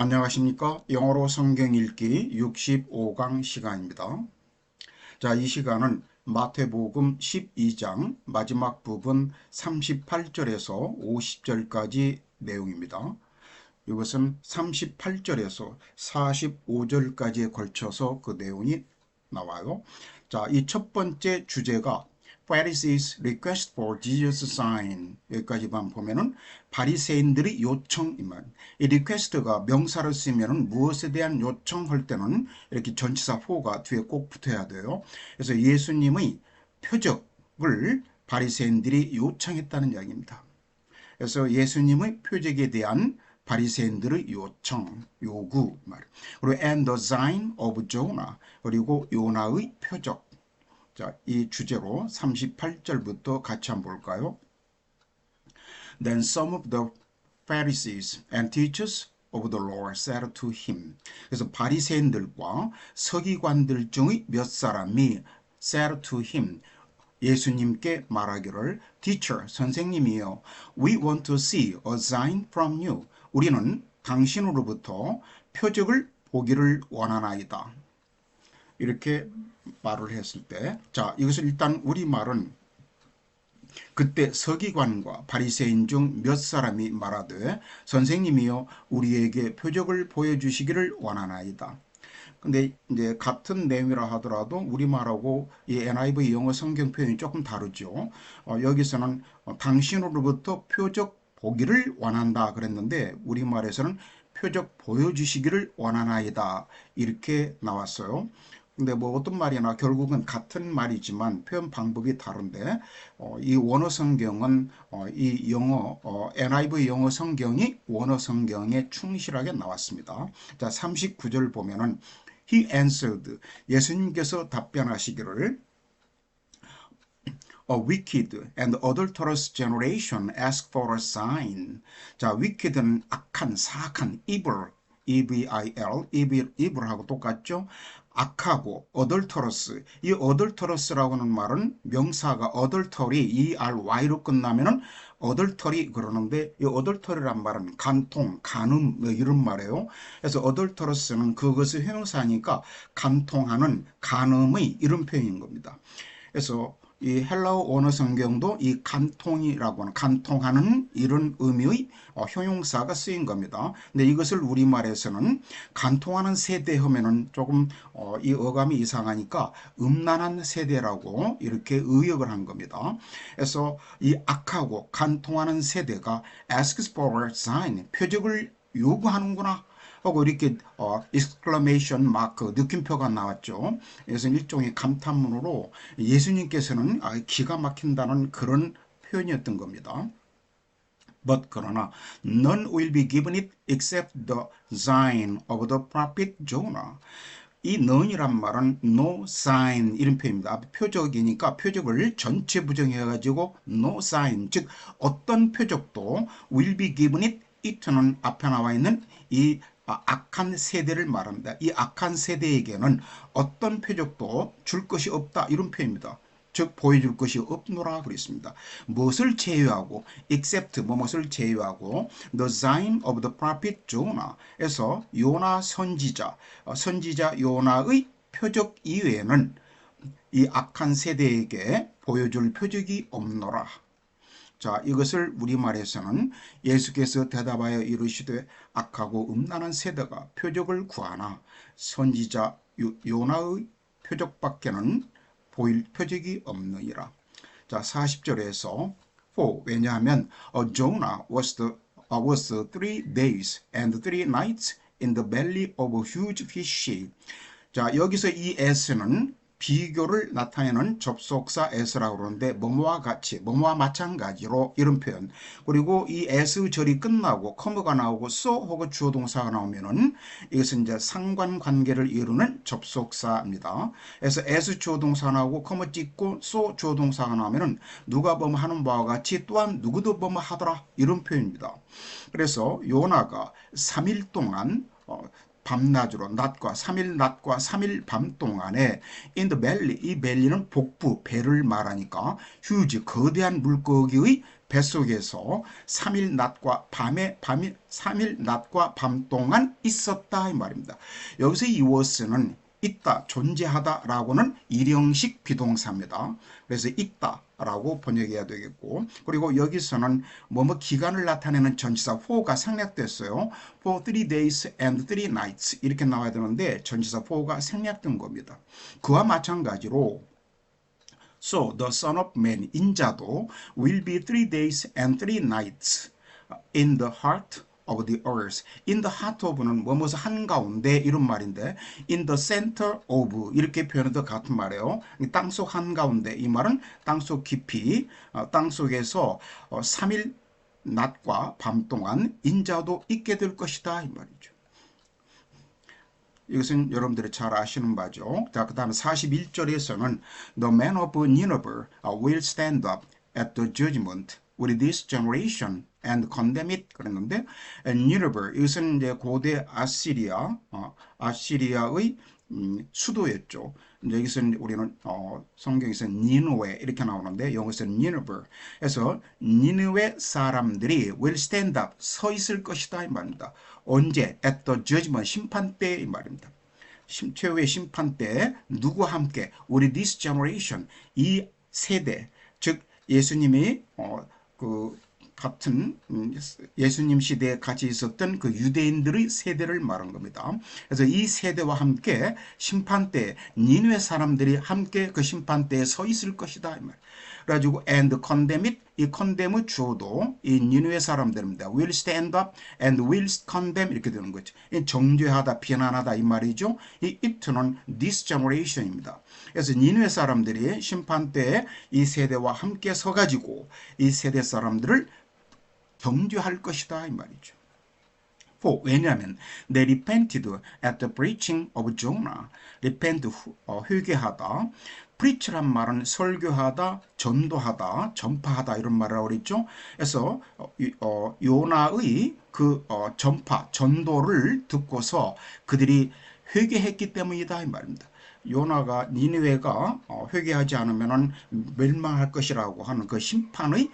안녕하십니까? 영어로 성경 읽기 65강 시간입니다. 자, 이 시간은 마태복음 12장 마지막 부분 38절에서 50절까지 내용입니다. 이것은 38절에서 45절까지에 걸쳐서 그 내용이 나와요. 자, 이 첫 번째 주제가 Pharisees request for Jesus sign. 여기까지만 보면은 바리새인들의 요청이만. 이 request가 명사를 쓰면은 무엇에 대한 요청할 때는 이렇게 전치사 for가 뒤에 꼭 붙어야 돼요. 그래서 예수님의 표적을 바리새인들이 요청했다는 이야기입니다. 그래서 예수님의 표적에 대한 바리새인들의 요청, 요구 말. 그리고 and the sign of Jonah. 그리고 요나의 표적. 자, 이 주제로 38절부터 같이 한번 볼까요? Then some of the Pharisees and teachers of the law said to him. 그래서 바리새인들과 서기관들 중의 몇 사람이 said to him. 예수님께 말하기를 Teacher, 선생님이요. We want to see a sign from you. 우리는 당신으로부터 표적을 보기를 원하나이다. 이렇게 말을 했을 때, 자, 이것을 일단 우리말은 그때 서기관과 바리새인 중 몇 사람이 말하되 선생님이요 우리에게 표적을 보여주시기를 원하나이다. 근데 이제 같은 내용이라 하더라도 우리말하고 이 NIV 영어 성경 표현이 조금 다르죠. 여기서는 당신으로부터 표적 보기를 원한다 그랬는데 우리말에서는 표적 보여주시기를 원하나이다 이렇게 나왔어요. 근데 뭐 어떤 말이나 결국은 같은 말이지만 표현 방법이 다른데 이 원어 성경은 이 영어 NIV 영어 성경이 원어 성경에 충실하게 나왔습니다. 자, 39절 보면은 He answered. 예수님께서 답변하시기를 A wicked and adulterous generation ask for a sign. 자, wicked는 악한, 사악한, evil, E-V-I-L, evil하고 똑같죠? 악하고 adulterous. 이 adulterous라고 하는 말은 명사가 adultery, E-R-Y로 끝나면은 adultery 그러는데 이 adultery란 말은 간통, 간음 뭐 이런 말이에요. 그래서 adulterous는 그것의 형용사니까 간통하는, 간음의 이런 표현인 겁니다. 그래서 이 헬라어 원어 성경도 이 간통이라고 하는 간통하는 이런 의미의 형용사가 쓰인 겁니다. 근데 이것을 우리말에서는 간통하는 세대 하면은 조금 이 어감이 이상하니까 음란한 세대라고 이렇게 의역을 한 겁니다. 그래서 이 악하고 간통하는 세대가 asks for a sign, 표적을 요구하는구나 하고 이렇게 exclamation 마크 느낌표가 나왔죠. 그래서 일종의 감탄문으로 예수님께서는 기가 막힌다는 그런 표현이었던 겁니다. But 그러나 none will be given it except the sign of the prophet Jonah. 이 none이란 말은 no sign 이런 표현입니다. 표적이니까 표적을 전체 부정해가지고 no sign 즉 어떤 표적도 will be given it it는 앞에 나와 있는 이 악한 세대를 말합니다. 이 악한 세대에게는 어떤 표적도 줄 것이 없다 이런 표현입니다. 즉 보여줄 것이 없노라 그랬습니다. 무엇을 제외하고 except 무엇을 제외하고 the sign of the prophet Jonah에서 요나 선지자 요나의 표적 이외에는 이 악한 세대에게 보여줄 표적이 없노라. 자, 이것을 우리말에서는 예수께서 대답하여 이르시되 악하고 음란한 세대가 표적을 구하나 선지자 요나의 표적밖에는 보일 표적이 없느니라. 자, 40절에서 왜냐하면 Jonah was 3 days and 3 nights in the belly of a huge fish. 자, 여기서 이 as는 비교를 나타내는 접속사 as라고 그러는데 뭐뭐와 같이 뭐뭐와 마찬가지로 이런 표현 그리고 이 as 절이 끝나고 커머가 나오고 so 혹은 주어 동사가 나오면은 이것은 이제 상관관계를 이루는 접속사입니다. 그래서 as 주어 동사가 나오고 커머 찍고 so 주어 동사가 나오면은 누가 뭐뭐 하는 바와 같이 또한 누구도 뭐뭐 하더라 이런 표현입니다. 그래서 요나가 3일 동안 밤낮으로 낮과 3일 낮과 3일 밤 동안에 in the belly 이 belly는 복부 배를 말하니까 휴지 거대한 물고기의 뱃속에서 3일 낮과 3일 낮과 밤 동안 있었다 이 말입니다. 여기서 이 was는 있다, 존재하다라고는 일형식 비동사입니다. 그래서 있다라고 번역해야 되겠고, 그리고 여기서는 뭐뭐 기간을 나타내는 전치사 for가 생략됐어요. For 3 days and 3 nights 이렇게 나와야 되는데 전치사 for가 생략된 겁니다. 그와 마찬가지로 So the Son of Man, 인자도 will be 3 days and 3 nights in the heart of the earth. In the heart of는 뭐뭐서 한가운데 이런 말인데 in the center of 이렇게 표현해도 같은 말이에요. 땅속 한가운데 이 말은 땅속 깊이 땅속에서 3일 낮과 밤 동안 인자도 있게 될 것이다 이 말이죠. 이것은 여러분들이 잘 아시는 바죠. 자, 그 다음에 41절에서는 The man of Nineveh will stand up at the judgment with this generation and condemn it 그랬는데 Nineveh 이것은 이제 고대 아시리아의 수도였죠. 여기서는 우리는 성경에서 니누웨 이렇게 나오는데 영어에서는 니누베. 그래서 니누웨 사람들이 will stand up 서 있을 것이다 이 말입니다. 언제? At the judgment 심판 때 이 말입니다. 최후의 심판 때 누구와 함께? 우리 this generation 이 세대 즉 예수님이 그 같은 예수님 시대에 같이 있었던 그 유대인들의 세대를 말한 겁니다. 그래서 이 세대와 함께 심판 때 니느웨 사람들이 함께 그 심판 때에 서 있을 것이다 이 말. 그래가지고 and condemn it 이 condemn의 주어도 이 니느웨 사람들입니다. will stand up and will condemn 이렇게 되는 거죠. 정죄하다 비난하다 이 말이죠. 이 it는 this generation입니다. 그래서 니느웨 사람들이 심판 때에 이 세대와 함께 서가지고 이 세대 사람들을 정죄할 것이다 이 말이죠. 왜냐하면 they repented at the preaching of Jonah. repent 회개하다. preach란 말은 설교하다, 전도하다, 전파하다 이런 말이라고 그랬죠. 그래서 요나의 그 전파, 전도를 듣고서 그들이 회개했기 때문이다 이 말입니다. 요나가 니느웨가 회개하지 않으면 멸망할 것이라고 하는 그 심판의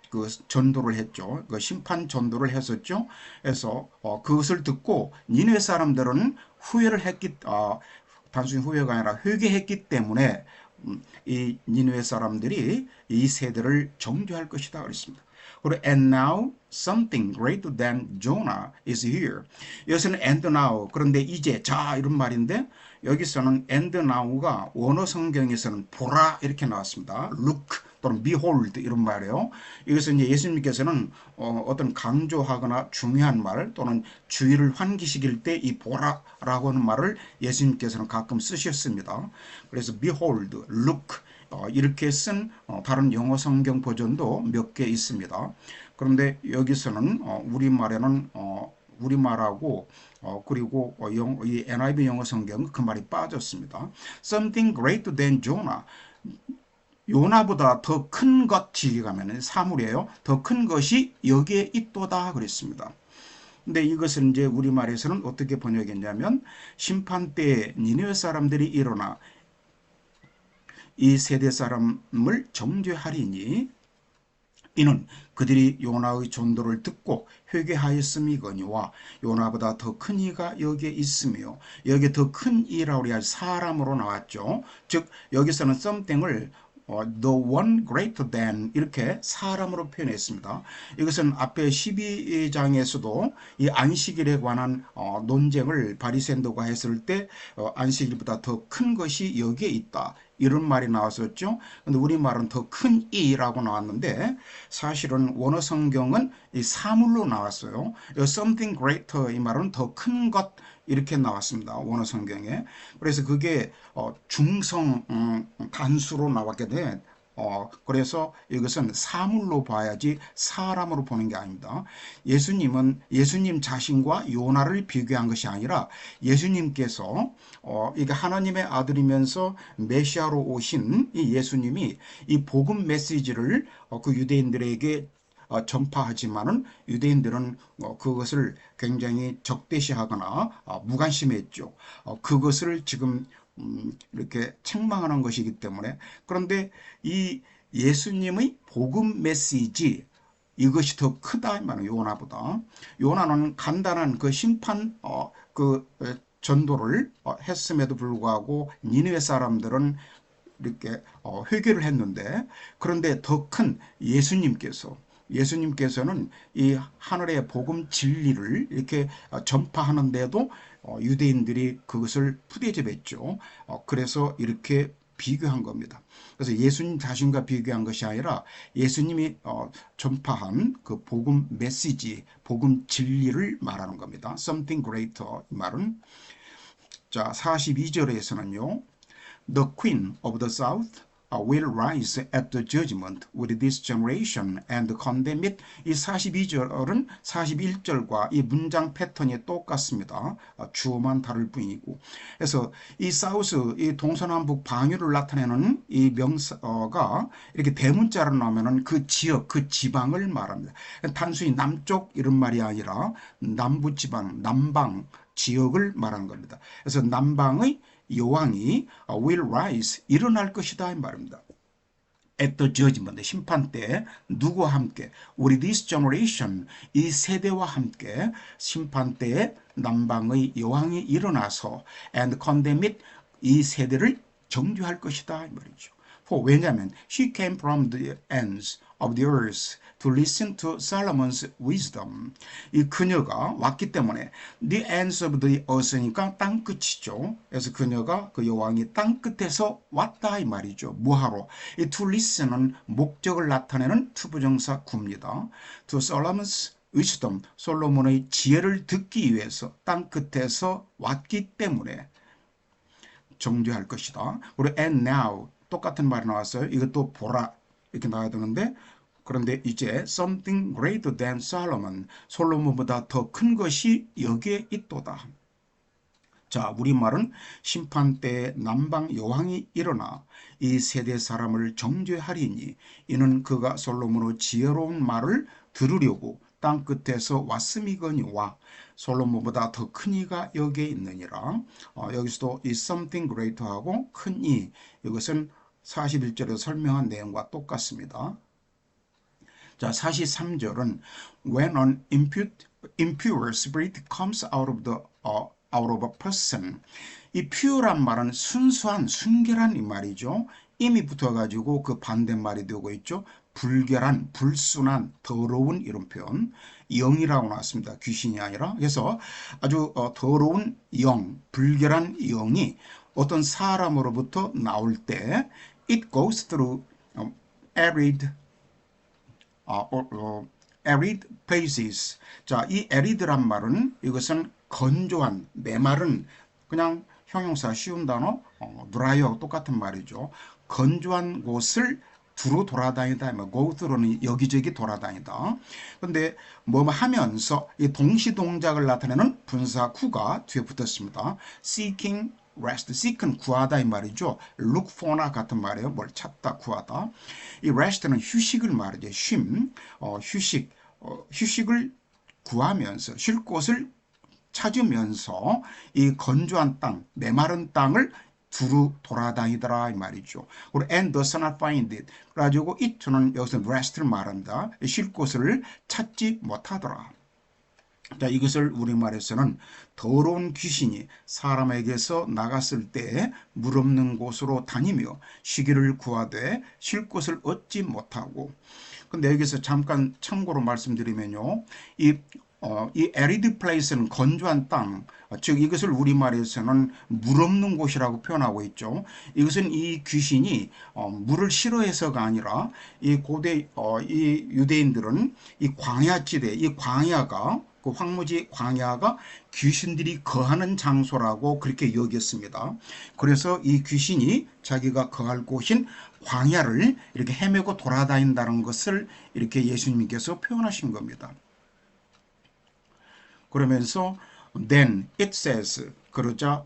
그 전도를 했죠. 그 심판 전도를 했었죠. 그래서 그것을 듣고 니느웨 사람들은 후회를 했기 단순히 후회가 아니라 회개했기 때문에 이 니느웨 사람들이 이 세대를 정죄할 것이다 그랬습니다. 그리고 and now something greater than Jonah is here. 여기서는 and now 그런데 이제 자 이런 말인데 여기서는 and now가 원어 성경에서는 보라 이렇게 나왔습니다. look 또는 behold 이런 말이에요. 이것은 이제 예수님께서는 어떤 강조하거나 중요한 말 또는 주의를 환기시킬 때 이 보라라고 하는 말을 예수님께서는 가끔 쓰셨습니다. 그래서 behold, look 이렇게 쓴 다른 영어 성경 버전도 몇 개 있습니다. 그런데 여기서는 우리말에는 우리말하고 그리고 이 NIV 영어 성경 그 말이 빠졌습니다. Something greater than Jonah. 요나보다 더 큰 것이 가면 사물이에요. 더 큰 것이 여기에 있도다 그랬습니다. 근데 이것은 이제 우리말에서는 어떻게 번역했냐면 심판 때에 니느웨 사람들이 일어나 이 세대 사람을 정죄하리니 이는 그들이 요나의 전도를 듣고 회개하였음이거니와 요나보다 더 큰 이가 여기에 있으며 여기에 더 큰 이라고 해야 사람으로 나왔죠. 즉 여기서는 something을 the one greater than 이렇게 사람으로 표현했습니다. 이것은 앞에 12장에서도 이 안식일에 관한 논쟁을 바리새인들과 했을 때 안식일보다 더 큰 것이 여기에 있다. 이런 말이 나왔었죠. 근데 우리말은 더 큰 이라고 나왔는데 사실은 원어 성경은 이 사물로 나왔어요. something greater 이 말은 더 큰 것 이렇게 나왔습니다. 원어 성경에. 그래서 그게 중성 단수로 나왔게 돼. 그래서 이것은 사물로 봐야지 사람으로 보는 게 아닙니다. 예수님은 예수님 자신과 요나를 비교한 것이 아니라 예수님께서 이게 하나님의 아들이면서 메시아로 오신 이 예수님이 이 복음 메시지를 그 유대인들에게 전파하지만은 유대인들은 그것을 굉장히 적대시하거나 무관심했죠. 그것을 지금 이렇게 책망하는 것이기 때문에 그런데 이 예수님의 복음 메시지 이것이 더 크다 이 말은 요나보다. 요나는 간단한 그 심판 전도를 했음에도 불구하고 니느웨 사람들은 이렇게 회개를 했는데, 그런데 더 큰 예수님께서는 이 하늘의 복음 진리를 이렇게 전파하는데도 유대인들이 그것을 푸대접했죠. 그래서 이렇게 비교한 겁니다. 그래서 예수님 자신과 비교한 것이 아니라 예수님이 전파한 그 복음 메시지, 복음 진리를 말하는 겁니다. Something greater 이 말은. 자, 42절에서는요. The queen of the south will rise at the judgment with this generation and condemn it. 이 42절은 41절과 이 문장 패턴이 똑같습니다. 주어만 다를 뿐이고. 그래서 이 사우스, 이 동서남북 방위를 나타내는 이 명사가 이렇게 대문자로 나오면은 그 지역, 그 지방을 말합니다. 단순히 남쪽 이런 말이 아니라 남부지방, 남방 지역을 말한 겁니다. 그래서 남방의 여왕이 will rise, 일어날 것이다 이 말입니다. At the judgment, 심판 때 누구와 함께? 우리 this generation, 이 세대와 함께 심판 때에 남방의 여왕이 일어나서 and condemn it, 이 세대를 정죄할 것이다 이 말이죠. 왜냐하면 she came from the ends of the earth to listen to Solomon's wisdom. 이 그녀가 왔기 때문에 the ends of the earth니까 땅 끝이죠. 그래서 그녀가 그 여왕이 땅 끝에서 왔다 이 말이죠. 뭐하러? 이 to listen은 목적을 나타내는 투부정사 구입니다. To Solomon's wisdom, 솔로몬의 지혜를 듣기 위해서 땅 끝에서 왔기 때문에 정죄할 것이다. 그리고 and now 똑같은 말이 나왔어요. 이것도 보라 이렇게 나와야 되는데, 그런데 이제 something greater than Solomon, 솔로몬보다 더 큰 것이 여기에 있도다. 자, 우리말은 심판 때에 남방 여왕이 일어나 이 세대 사람을 정죄하리니 이는 그가 솔로몬의 지혜로운 말을 들으려고 땅 끝에서 왔음이거니와 솔로몬보다 더 큰 이가 여기에 있느니라. 여기서도 이 something greater하고 큰 이, 이것은 41절에 설명한 내용과 똑같습니다. 자, 43절은 when an impure spirit comes out of a person. 이 pure란 말은 순수한, 순결한 이 말이죠. 임이 붙어가지고 그 반대말이 되고 있죠. 불결한, 불순한, 더러운 이런 표현. 영이라고 나왔습니다. 귀신이 아니라. 그래서 아주 더러운 영, 불결한 영이 어떤 사람으로부터 나올 때 it goes through arid places. 자, 이 arid란 말은 이것은 건조한, 메마른, 그냥 형용사 쉬운 단어 dry하고 똑같은 말이죠. 건조한 곳을 두루 돌아다니다. go through는 여기저기 돌아다니다. 근데 뭐 하면서 이 동시 동작을 나타내는 분사 구가 뒤에 붙었습니다. seeking rest, seek은 구하다 이 말이죠. look for나 같은 말이에요. 뭘 찾다, 구하다. 이 rest는 휴식을 말이죠. 휴식을 구하면서 쉴 곳을 찾으면서 이 건조한 땅, 메마른 땅을 두루 돌아다니더라 이 말이죠. 그리고 and does not find it. 그래가지고 it는 여기서 rest를 말한다. 쉴 곳을 찾지 못하더라. 자, 이것을 우리말에서는 더러운 귀신이 사람에게서 나갔을 때 물 없는 곳으로 다니며 쉬기를 구하되 쉴 곳을 얻지 못하고. 근데 여기서 잠깐 참고로 말씀드리면요. 이 arid place는 건조한 땅, 즉 이것을 우리말에서는 물 없는 곳이라고 표현하고 있죠. 이것은 이 귀신이 물을 싫어해서가 아니라 이 고대 이 유대인들은 이 광야지대, 이 광야가 그 황무지 광야가 귀신들이 거하는 장소라고 그렇게 여겼습니다. 그래서 이 귀신이 자기가 거할 곳인 광야를 이렇게 헤매고 돌아다닌다는 것을 이렇게 예수님께서 표현하신 겁니다. 그러면서 then it says, 그러자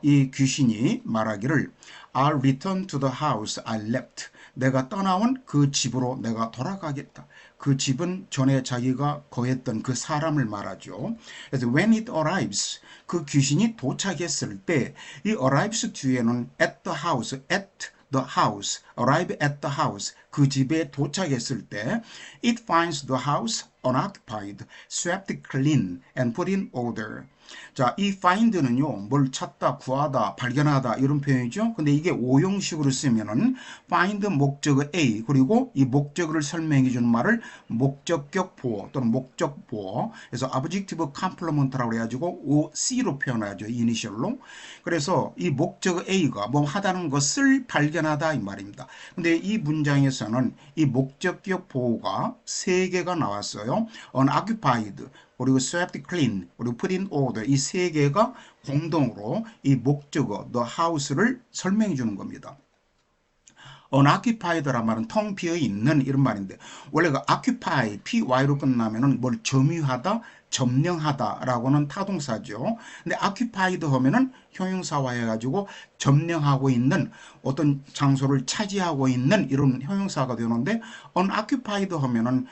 이 귀신이 말하기를 I'll return to the house I left. 내가 떠나온 그 집으로 내가 돌아가겠다. 그 집은 전에 자기가 거했던 그 사람을 말하죠. 그래서 when it arrives, 그 귀신이 도착했을 때 이 arrives 뒤에는 at the house, at the house, arrive at the house, 그 집에 도착했을 때 it finds the house unoccupied, swept clean and put in order. 자, 이 find는요, 뭘 찾다, 구하다, 발견하다 이런 표현이죠. 근데 이게 오형식으로 쓰면은 find 목적어 A 그리고 이 목적어를 설명해 주는 말을 목적격 보어 또는 목적 보어. 그래서 adjective complement라고 해가지고 OC로 표현하죠. 이니셜로. 그래서 이 목적어 A가 뭐 하다는 것을 발견하다 이 말입니다. 근데 이 문장에서는 이 목적격 보호가 세 개가 나왔어요. unoccupied 그리고 swept clean, 그리고 put in order 이 세 개가 공동으로 이 목적어 the house를 설명해 주는 겁니다. unoccupied란 말은 텅 비어 있는 이런 말인데 원래 그 occupy, py로 끝나면은 뭘 점유하다, 점령하다라고는 타동사죠. 근데 occupied 하면은 형용사화 해가지고 점령하고 있는 어떤 장소를 차지하고 있는 이런 형용사가 되는데 unoccupied 하면은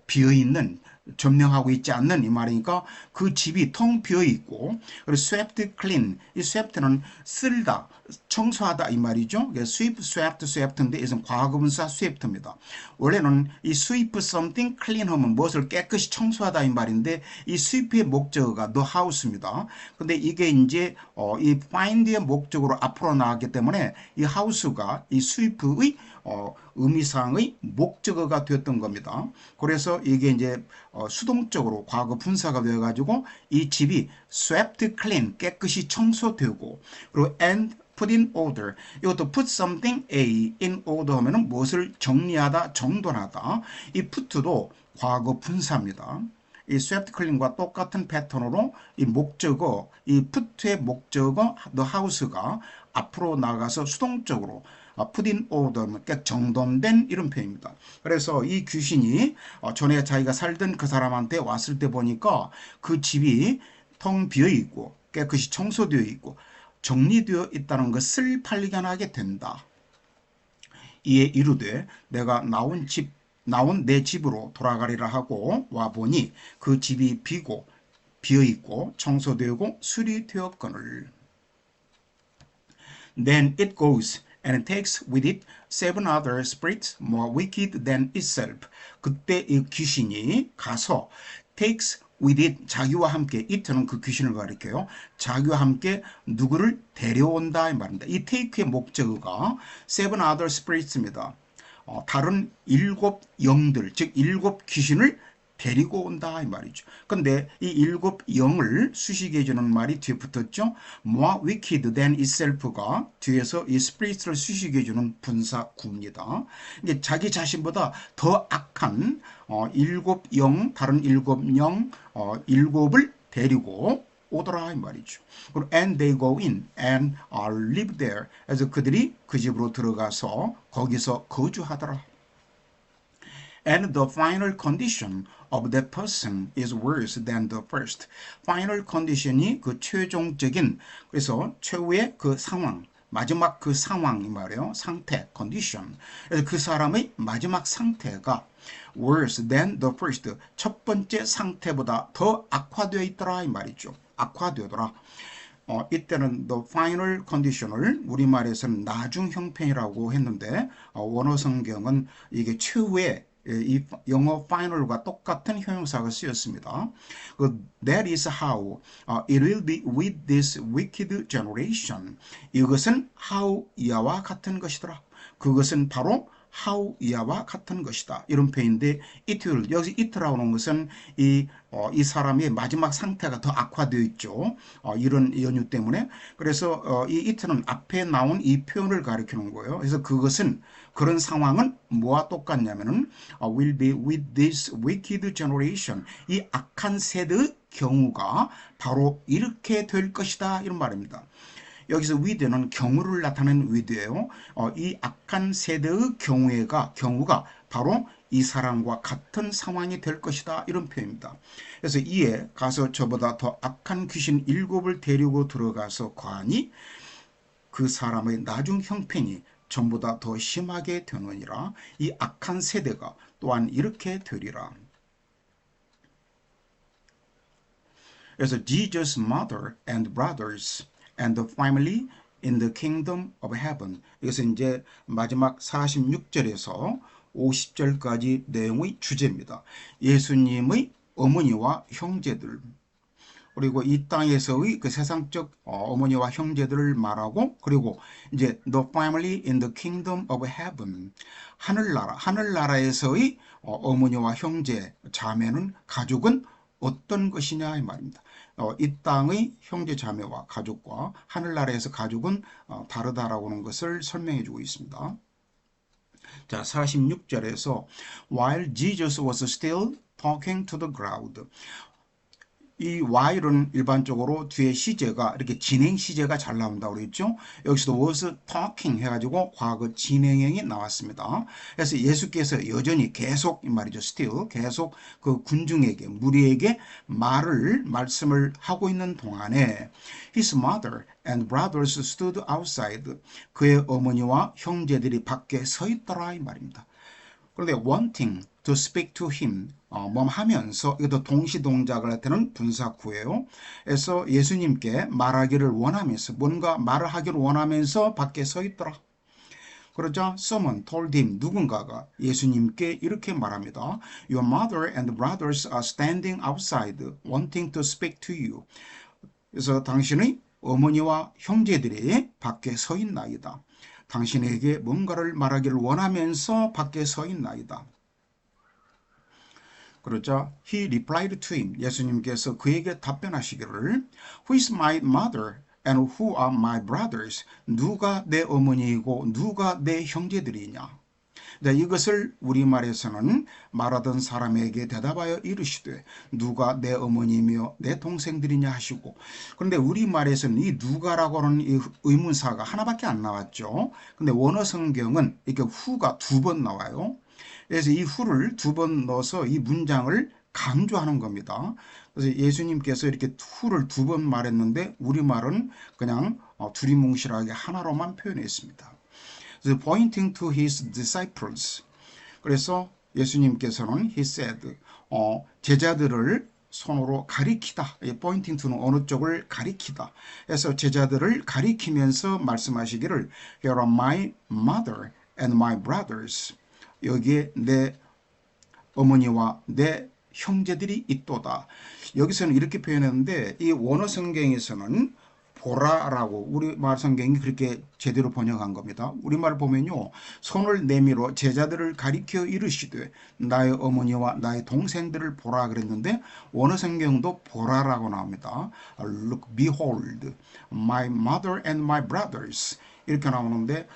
비어 있는 점령하고 있지 않는 이 말이니까 그 집이 텅 비어 있고 그리고 swept clean 이 swept,는 쓸다 청소하다 이 말이죠. sweep, swept, swept,인데 이것은 과거분사 sweep입니다. 원래는 이 sweep something clean 하면 무엇을 깨끗이 청소하다 이 말인데 이 sweep의 목적어가 the house입니다. 근데 이게 이제 이 find의 목적으로 앞으로 나왔기 때문에 이 house가 이 sweep의 의미상의 목적어가 되었던 겁니다. 그래서 이게 이제 수동적으로 과거 분사가 되어가지고 이 집이 swept clean 깨끗이 청소되고 그리고 and put in order 이것도 put something A in order 하면은 무엇을 정리하다 정돈하다 이 put도 과거 분사입니다. 이 swept clean과 똑같은 패턴으로 이 목적어 이 put의 목적어 the house가 앞으로 나가서 수동적으로 put in order, 그러니까 정돈된 이런 표현입니다. 그래서 이 귀신이 전에 자기가 살던 그 사람한테 왔을 때 보니까 그 집이 텅 비어 있고 깨끗이 청소되어 있고 정리되어 있다는 것을 발견하게 된다. 이에 이르되 내가 나온 내 집으로 돌아가리라 하고 와보니 그 집이 비고 비어있고 청소되고 수리되었거늘. Then it goes and takes with it seven other spirits more wicked than itself. 그때 이 귀신이 가서 takes with it 자기와 함께 it는 그 귀신을 가리켜요. 자기와 함께 누구를 데려온다 이 말입니다. 이 take의 목적어가 seven other spirits입니다. 다른 일곱 영들 즉 일곱 귀신을 데리고 온다 이 말이죠. 근데 이 일곱 영을 수식해 주는 말이 뒤에 붙었죠. more wicked than itself가 뒤에서 이 spirit를 수식해 주는 분사구입니다. 이게 자기 자신보다 더 악한 일곱 영 다른 일곱 영 일곱을 데리고 오더라 이 말이죠. And they go in and live there. 그래서 그들이 그 집으로 들어가서 거기서 거주하더라. And the final condition of that person is worse than the first. final condition이 그 최종적인 그래서 최후의 그 상황 마지막 그 상황이 말이에요. 상태, condition. 그래서 그 사람의 마지막 상태가 worse than the first. 첫 번째 상태보다 더 악화되어 있더라 이 말이죠. 악화되더라. 이때는 the final condition을 우리말에서는 나중 형편이라고 했는데 원어 성경은 이게 최후의 이 영어 final과 똑같은 형용사가 쓰였습니다. That is how it will be with this wicked generation. 이것은 how 이하와 같은 것이더라. 그것은 바로 how 이하와 같은 것이다. 이런 표현인데 it will 여기서 it라고 하는 것은 이 사람의 마지막 상태가 더 악화되어 있죠. 이런 연유 때문에 그래서 이 it는 앞에 나온 이 표현을 가리키는 거예요. 그래서 그것은 그런 상황은 뭐와 똑같냐면은 will be with this wicked generation. 이 악한 세대의 경우가 바로 이렇게 될 것이다. 이런 말입니다. 여기서 with는 경우를 나타내는 with예요. 이 악한 세대의 경우가 바로 이 사람과 같은 상황이 될 것이다. 이런 표현입니다. 그래서 이에 가서 저보다 더 악한 귀신 7을 데리고 들어가서 과하니 그 사람의 나중 형편이 전보다 더 심하게 되느니라. 이 악한 세대가 또한 이렇게 되리라. 그래서 Jesus' mother and brothers and the family in the kingdom of heaven. 이것은 이제 마지막 46절에서 50절까지 내용의 주제입니다. 예수님의 어머니와 형제들, 그리고 이 땅에서의 그 세상적 어머니와 형제들을 말하고, 그리고 이제 the family in the kingdom of heaven, 하늘나라에서의 어머니와 형제, 자매는, 가족은 어떤 것이냐 이 말입니다. 이 땅의 형제 자매와 가족과 하늘나라에서 가족은 다르다라고 하는 것을 설명해 주고 있습니다. 자, 46절에서 while Jesus was still talking to the crowd, 이 while은 일반적으로 뒤에 시제가 이렇게 진행 시제가 잘 나온다고 그랬죠. 여기서도 was talking 해가지고 과거 진행형이 나왔습니다. 그래서 예수께서 여전히 계속, 이 말이죠, still 계속 그 군중에게, 무리에게 말씀을 하고 있는 동안에 his mother and brothers stood outside, 그의 어머니와 형제들이 밖에 서 있더라 이 말입니다. 그런데 wanting to speak to him, 하면서, 이것도 동시동작을 나타내는 분사구예요. 그래서 예수님께 말하기를 원하면서, 뭔가 말을 하기를 원하면서 밖에 서 있더라. 그러자 someone told him, 누군가가 예수님께 이렇게 말합니다. Your mother and brothers are standing outside wanting to speak to you. 그래서 당신의 어머니와 형제들이 밖에 서 있나이다. 당신에게 뭔가를 말하기를 원하면서 밖에 서 있나이다. 그러자 he replied to him, 예수님께서 그에게 답변하시기를 Who is my mother and who are my brothers? 누가 내 어머니이고 누가 내 형제들이냐? 네, 이것을 우리말에서는 말하던 사람에게 대답하여 이르시되 누가 내 어머니며 내 동생들이냐 하시고, 그런데 우리말에서는 이 누가라고 하는 이 의문사가 하나밖에 안 나왔죠. 근데 원어 성경은 이렇게 후가 2번 나와요. 그래서 이 후를 2번 넣어서 이 문장을 강조하는 겁니다. 그래서 예수님께서 이렇게 후를 2번 말했는데 우리말은 그냥 두리뭉실하게 하나로만 표현했습니다. pointing to his disciples. 그래서 예수님께서는 he said, 제자들을 손으로 가리키다. pointing to는 어느 쪽을 가리키다. 그래서 제자들을 가리키면서 말씀하시기를 Here are my mother and my brothers. 여기에 내 어머니와 내 형제들이 있도다. 여기서는 이렇게 표현했는데 이 원어 성경에서는 보라라고, 우리말 성경이 그렇게 제대로 번역한 겁니다. 우리말 보면요, 손을 내밀어 제자들을 가리켜 이르시되 나의 어머니와 나의 동생들을 보라 그랬는데 원어 성경도 보라라고 나옵니다. Look, behold, my mother and my brothers. 이렇게 나오는데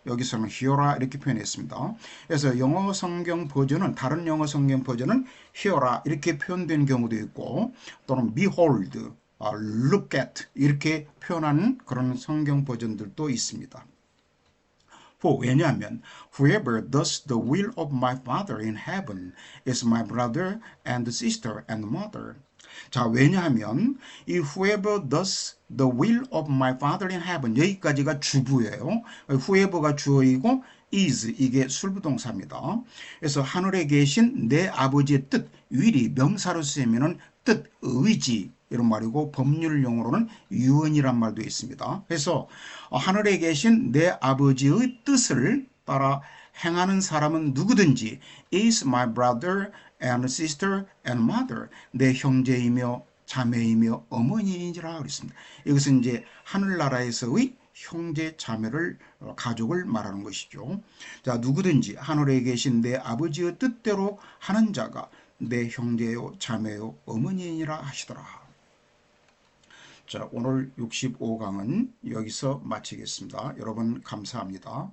여기서는 hear라 이렇게 표현했습니다. 그래서 영어 성경 버전은, 다른 영어 성경 버전은 hear라 이렇게 표현된 경우도 있고, 또는 behold, look at 이렇게 표현하는 그런 성경 버전들도 있습니다. 왜냐하면 whoever does the will of my Father in heaven is my brother and sister and mother. 자, 왜냐하면 이 whoever does the will of my Father in heaven, 여기까지가 주부예요. whoever가 주어이고 is 이게 술부동사입니다. 그래서 하늘에 계신 내 아버지의 뜻, will이 명사로 쓰이면은 뜻, 의지 이런 말이고, 법률 용어로는 유언이란 말도 있습니다. 그래서 하늘에 계신 내 아버지의 뜻을 따라 행하는 사람은 누구든지 is my brother and sister and mother, 내 형제이며 자매이며 어머니이니라 그랬습니다. 이것은 이제 하늘나라에서의 형제 자매를, 가족을 말하는 것이죠. 자, 누구든지 하늘에 계신 내 아버지의 뜻대로 하는 자가 내 형제요 자매요 어머니이니라 하시더라. 자, 오늘 65강은 여기서 마치겠습니다. 여러분 감사합니다.